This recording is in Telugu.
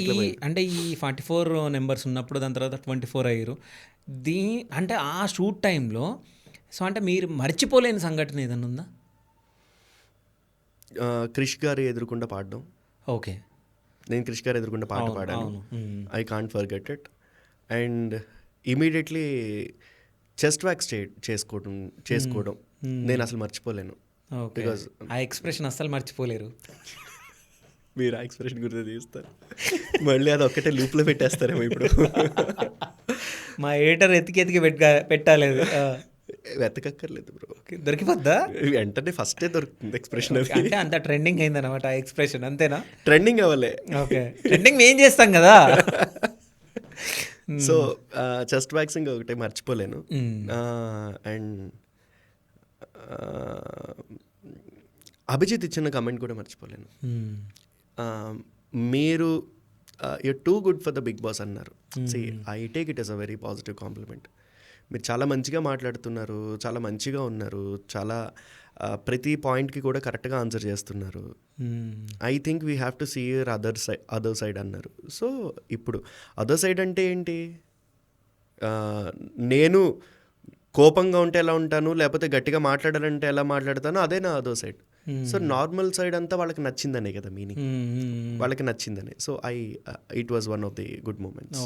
ఈ అంటే ఈ 44 నెంబర్స్ ఉన్నప్పుడు దాని తర్వాత 24 అయ్యారు. అంటే ఆ షూట్ టైంలో సో అంటే మీరు మర్చిపోలేని సంఘటన ఏదైనా ఉందా? క్రిష్ గారు ఎదురుకుండా పాడడం. ఓకే. నేను క్రిష్ గారు ఎదురుకుండా పాట అవును. పాడాను. అవును. I can't forget it. And immediately chest wax చేసుకోవడం నేను అసలు మర్చిపోలేను. ఓకే. బికాజ్ ఆ ఎక్స్‌ప్రెషన్ అస్సలు మర్చిపోలేరు. మీరు ఆ ఎక్స్ప్రెషన్ గుర్తు తీస్తారు, మళ్ళీ అది ఒక్కటే లూప్లో పెట్టేస్తారేమో ఇప్పుడు. మా ఎడిటర్ ఎతికి పెట్టాలి అది. వెతకక్కర్లేదు బ్రో, ఓకే. దొరికిపోద్దా? వెంటనే ఫస్టే దొరుకుతుంది ఎక్స్ప్రెషన్. అది అంటే అంత ట్రెండింగ్ అయిందన్నమాట ఆ ఎక్స్‌ప్రెషన్ అంతేనా? ట్రెండింగ్ అవ్వలే. ఓకే. ట్రెండింగ్ మేము చేస్తాం కదా! సో చెస్ట్ వ్యాక్సింగ్ ఒకటే మర్చిపోలేను. అండ్ అభిజిత్ ఇచ్చిన కమెంట్ కూడా మర్చిపోలేను. మీరు you're too good for the big boss అన్నారు. See I take it as a very positive compliment. మీరు చాలా మంచిగా మాట్లాడుతున్నారు, చాలా మంచిగా ఉన్నారు, చాలా ప్రతి పాయింట్కి కూడా కరెక్ట్గా ఆన్సర్ చేస్తున్నారు. I think we have to see your other side అన్నారు. సో ఇప్పుడు అదర్ సైడ్ అంటే ఏంటి? నేను కోపంగా ఉంటే ఎలా ఉంటాను, లేకపోతే గట్టిగా మాట్లాడాలంటే ఎలా మాట్లాడతానో అదే నా other side. So normal side అంతా వాళ్ళకి నచ్చిందనే కదా మీనింగ్, వాళ్ళకి నచ్చిందని. So it was one of the good moments.